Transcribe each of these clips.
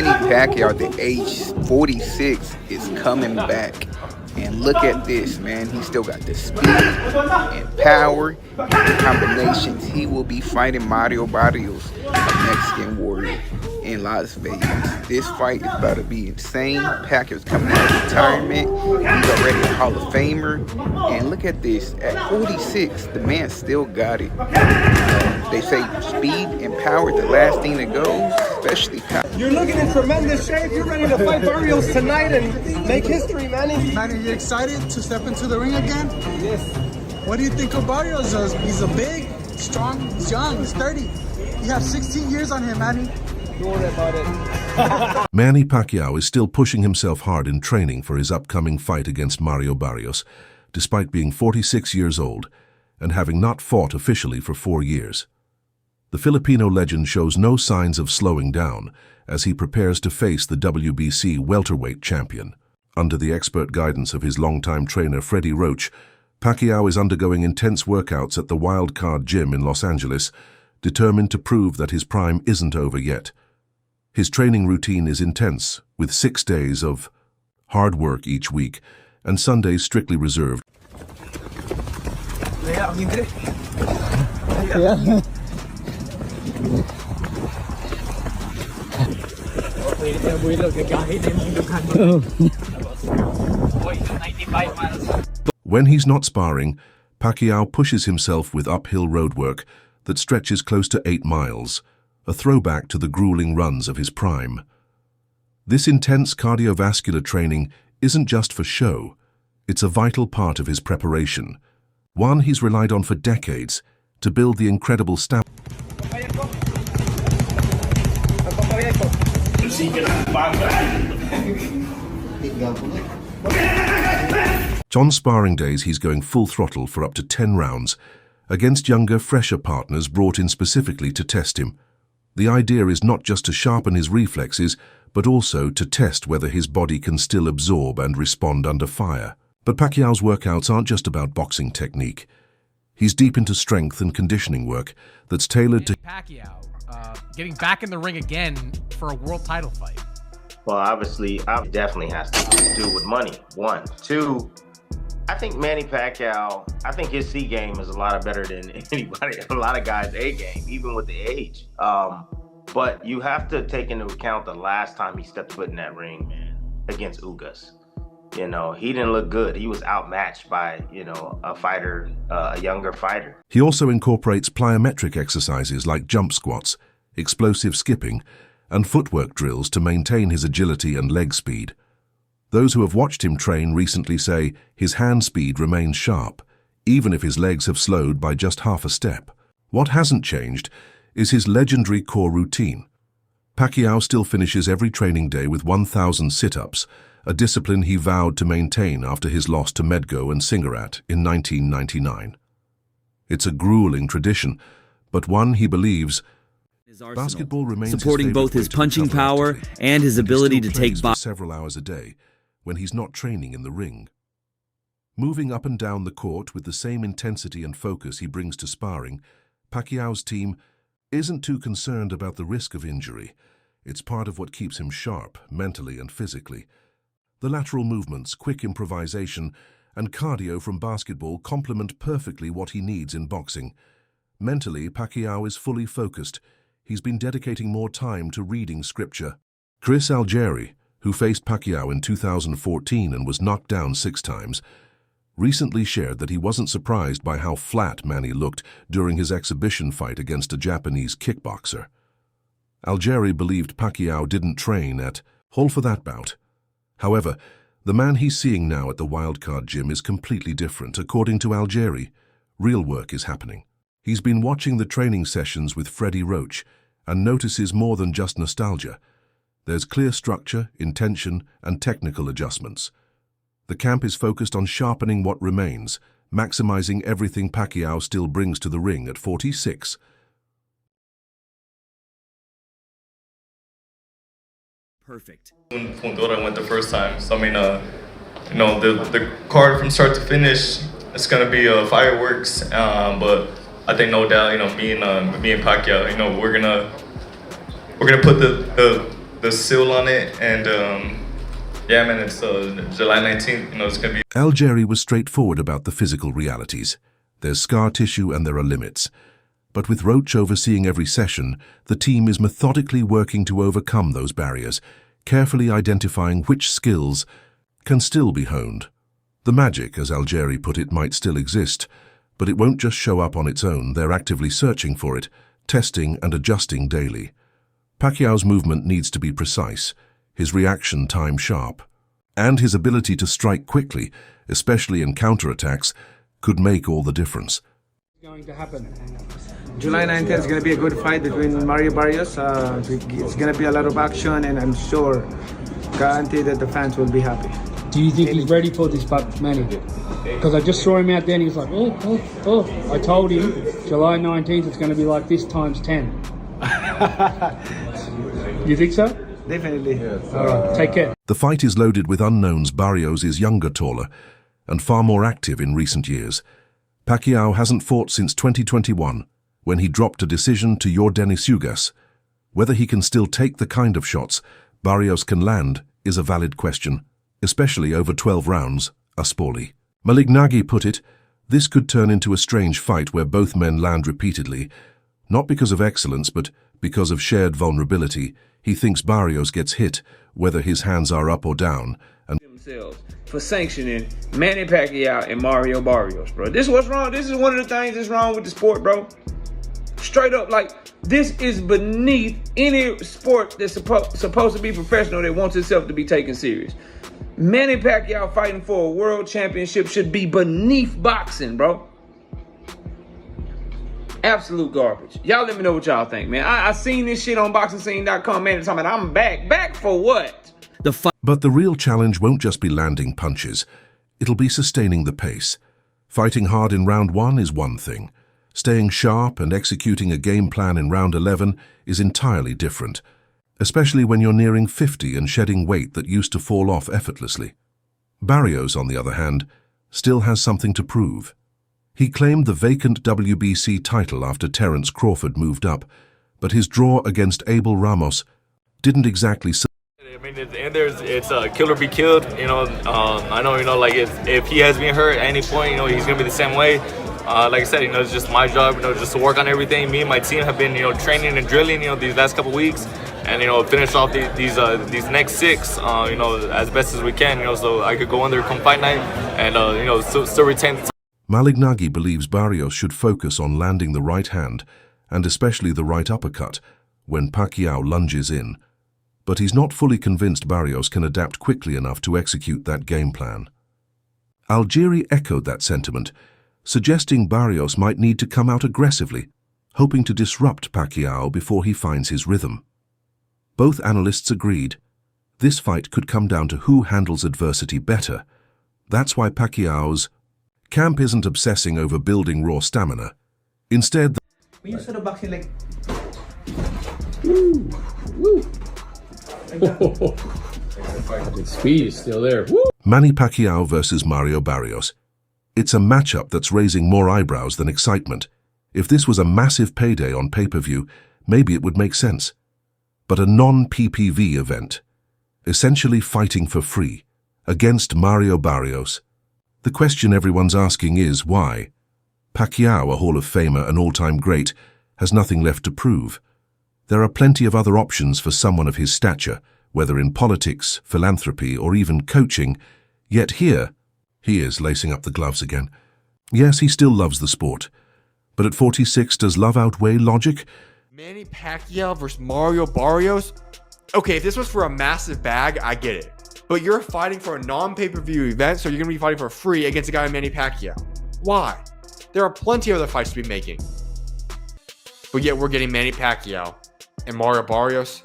Manny Pacquiao at the age 46 is coming back. And look at this, man. He still got the speed and power and the combinations. He will be fighting Mario Barrios, a Mexican warrior, in Las Vegas. This fight is about to be insane. Pacquiao's coming out of retirement. He's already a Hall of Famer. And look at this. At 46, the man still got it. They say speed and power is the last thing that goes, especially power. You're looking in tremendous shape. You're ready to fight Barrios tonight and make history, Manny. Manny, you excited to step into the ring again? Yes. What do you think of Barrios? He's a big, strong, he's young, he's 30. You have 16 years on him, Manny. Don't worry about it. Manny Pacquiao is still pushing himself hard in training for his upcoming fight against Mario Barrios, despite being 46 years old and having not fought officially for 4 years. The Filipino legend shows no signs of slowing down as he prepares to face the WBC welterweight champion. Under the expert guidance of his longtime trainer Freddie Roach, Pacquiao is undergoing intense workouts at the Wild Card Gym in Los Angeles, determined to prove that his prime isn't over yet. His training routine is intense, with 6 days of hard work each week, and Sundays strictly reserved. When he's not sparring, Pacquiao pushes himself with uphill road work that stretches close to 8 miles, a throwback to the grueling runs of his prime. This intense cardiovascular training isn't just for show, it's a vital part of his preparation, one he's relied on for decades to build the incredible stamina. On sparring days, he's going full throttle for up to 10 rounds against younger, fresher partners brought in specifically to test him. The idea is not just to sharpen his reflexes, but also to test whether his body can still absorb and respond under fire. But Pacquiao's workouts aren't just about boxing technique. He's deep into strength and conditioning work that's tailored to Pacquiao getting back in the ring again for a world title fight. Well, obviously, it definitely has to do with money, 1. 2, I think Manny Pacquiao, I think his C game is a lot better than anybody, a lot of guys' A game, even with the age. But you have to take into account the last time he stepped foot in that ring, man, against Ugas. You know, he didn't look good. He was outmatched by, a fighter, a younger fighter. He also incorporates plyometric exercises like jump squats, explosive skipping, and footwork drills to maintain his agility and leg speed. Those who have watched him train recently say his hand speed remains sharp, even if his legs have slowed by just half a step. What hasn't changed is his legendary core routine. Pacquiao still finishes every training day with 1,000 sit-ups, a discipline he vowed to maintain after his loss to Medgo and Singarat in 1999. It's a grueling tradition, but one he believes basketball remains supporting both his punching power and his ability to take several hours a day when he's not training in the ring. Moving up and down the court with the same intensity and focus he brings to sparring, Pacquiao's team isn't too concerned about the risk of injury. It's part of what keeps him sharp, mentally and physically. The lateral movements, quick improvisation, and cardio from basketball complement perfectly what he needs in boxing. Mentally, Pacquiao is fully focused. He's been dedicating more time to reading scripture. Chris Algieri, who faced Pacquiao in 2014 and was knocked down 6 times, recently shared that he wasn't surprised by how flat Manny looked during his exhibition fight against a Japanese kickboxer. Algieri believed Pacquiao didn't train at all for that bout. However, the man he's seeing now at the Wildcard Gym is completely different. According to Algieri, real work is happening. He's been watching the training sessions with Freddie Roach and notices more than just nostalgia. There's clear structure, intention, and technical adjustments. The camp is focused on sharpening what remains, maximizing everything Pacquiao still brings to the ring at 46. Perfect. When Fundora went the first time, so I mean, the card from start to finish, it's gonna be fireworks. But I think no doubt, me and Pacquiao, we're gonna put the seal on it. And yeah, man, it's July 19th. It's gonna be. Algieri was straightforward about the physical realities. There's scar tissue and there are limits. But with Roach overseeing every session, the team is methodically working to overcome those barriers, carefully identifying which skills can still be honed. The magic, as Algieri put it, might still exist, but it won't just show up on its own. They're actively searching for it, testing and adjusting daily. Pacquiao's movement needs to be precise, his reaction time sharp, and his ability to strike quickly, especially in counterattacks, could make all the difference. Going to happen. July 19th is going to be a good fight between Mario Barrios. It's going to be a lot of action, and I'm sure, guaranteed that the fans will be happy. Do you think he's ready for this, Manny? Because I just saw him out there and he's like, oh. I told him July 19th it's going to be like this times 10. You think so? Definitely. All right, take care. The fight is loaded with unknowns. Barrios is younger, taller, and far more active in recent years. Pacquiao hasn't fought since 2021, when he dropped a decision to Yordenis Ugas. Whether he can still take the kind of shots Barrios can land is a valid question, especially over 12 rounds, Aspoli. Malignaggi put it, this could turn into a strange fight where both men land repeatedly, not because of excellence, but because of shared vulnerability. He thinks Barrios gets hit, whether his hands are up or down, and themselves for sanctioning Manny Pacquiao and Mario Barrios, bro. This is what's wrong. This is one of the things that's wrong with the sport, bro. Straight up, like, this is beneath any sport that's supposed to be professional that wants itself to be taken serious. Manny Pacquiao fighting for a world championship should be beneath boxing, bro. Absolute garbage. Y'all let me know what y'all think, man. I seen this shit on BoxingScene.com, man. Talking about I'm back. Back for what? But the real challenge won't just be landing punches. It'll be sustaining the pace. Fighting hard in round 1 is one thing. Staying sharp and executing a game plan in round 11 is entirely different, especially when you're nearing 50 and shedding weight that used to fall off effortlessly. Barrios, on the other hand, still has something to prove. He claimed the vacant WBC title after Terence Crawford moved up, but his draw against Abel Ramos didn't exactly. I mean, at the end, it's kill or be killed. I know, like if he has been hurt at any point, he's gonna be the same way. Like I said, it's just my job, just to work on everything. Me and my team have been, training and drilling, these last couple weeks, and finish off these next 6, as best as we can, so I could go under come fight night and still retain the. Malignaggi believes Barrios should focus on landing the right hand, and especially the right uppercut, when Pacquiao lunges in. But he's not fully convinced Barrios can adapt quickly enough to execute that game plan. Algieri echoed that sentiment, suggesting Barrios might need to come out aggressively, hoping to disrupt Pacquiao before he finds his rhythm. Both analysts agreed. This fight could come down to who handles adversity better. That's why Pacquiao's camp isn't obsessing over building raw stamina. Instead, when you saw the boxing, like, The speed is still there. Woo! Manny Pacquiao versus Mario Barrios. It's a matchup that's raising more eyebrows than excitement. If this was a massive payday on pay-per-view, maybe it would make sense. But a non-PPV event, essentially fighting for free, against Mario Barrios. The question everyone's asking is, why? Pacquiao, a Hall of Famer, an all-time great, has nothing left to prove. There are plenty of other options for someone of his stature, whether in politics, philanthropy, or even coaching, yet here, he is lacing up the gloves again. Yes, he still loves the sport. But at 46, does love outweigh logic? Manny Pacquiao versus Mario Barrios? Okay, if this was for a massive bag, I get it. But you're fighting for a non-pay-per-view event, so you're going to be fighting for free against a guy like Manny Pacquiao. Why? There are plenty of other fights to be making. But yet we're getting Manny Pacquiao and Mario Barrios.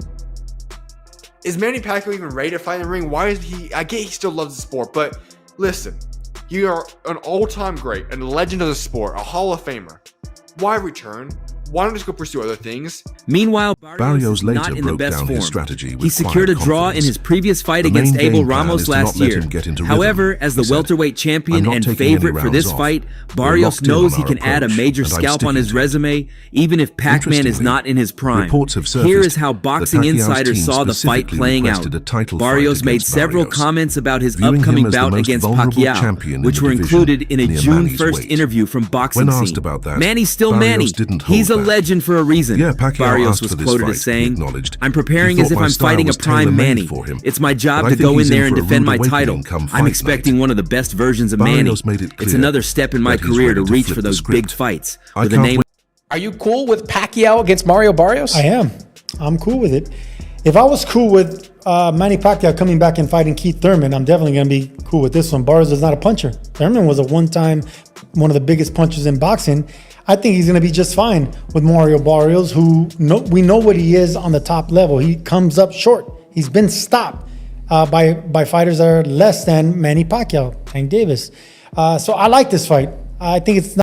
Is Manny Pacquiao even ready to fight in the ring? Why is he? I get he still loves the sport, but listen, you are an all-time great, a legend of the sport, a Hall of Famer. Why return? why don't just go pursue other things? Meanwhile, Barrios is later not in the broke best down form. his strategy with He secured a quiet draw in confidence. his previous fight The against main Abel game plan Ramos is to not last let year. him get into However, rhythm, as the he said. welterweight I'm champion not and taking any favorite for rounds this off. fight, We're Barrios locked in on knows he our can add a approach, major and I'm scalp on sticking his to it. resume, even if Pac-Man is not in his prime. Reports have surfaced Here is how that Boxing Pacquiao's Insider team saw the fight specifically playing out. requested a title fight Barrios made against several Barrios, comments about his viewing him upcoming as the bout most against vulnerable Pacquiao, champion in which the were division, included in a near June Manny's 1st weight. interview from Boxing When Scene. asked about that, Manny's still Barrios Manny. didn't hold He's a back. legend for a reason. Yeah, Pacquiao Barrios asked was for this quoted fight, as saying, he acknowledged. "I'm preparing He as thought if my I'm style fighting a was prime tailor-made Manny. for him. It's my job But I to think go he's in there in and for a defend rude my title. awakening come I'm fight expecting night." one of the best versions of Manny. Barrios made it It's clear another step in my that he's career ready to to reach flip for the those script. big fights I with a can't name. wait. Are you cool with Pacquiao against Mario Barrios? I am. I'm cool with it. If I was cool with Manny Pacquiao coming back and fighting Keith Thurman, I'm definitely going to be cool with this one. Barrios is not a puncher. Thurman was one of the biggest punchers in boxing. I think he's going to be just fine with Mario Barrios, who we know what he is on the top level. He comes up short. He's been stopped by fighters that are less than Manny Pacquiao, Tank Davis. So I like this fight. I think it's not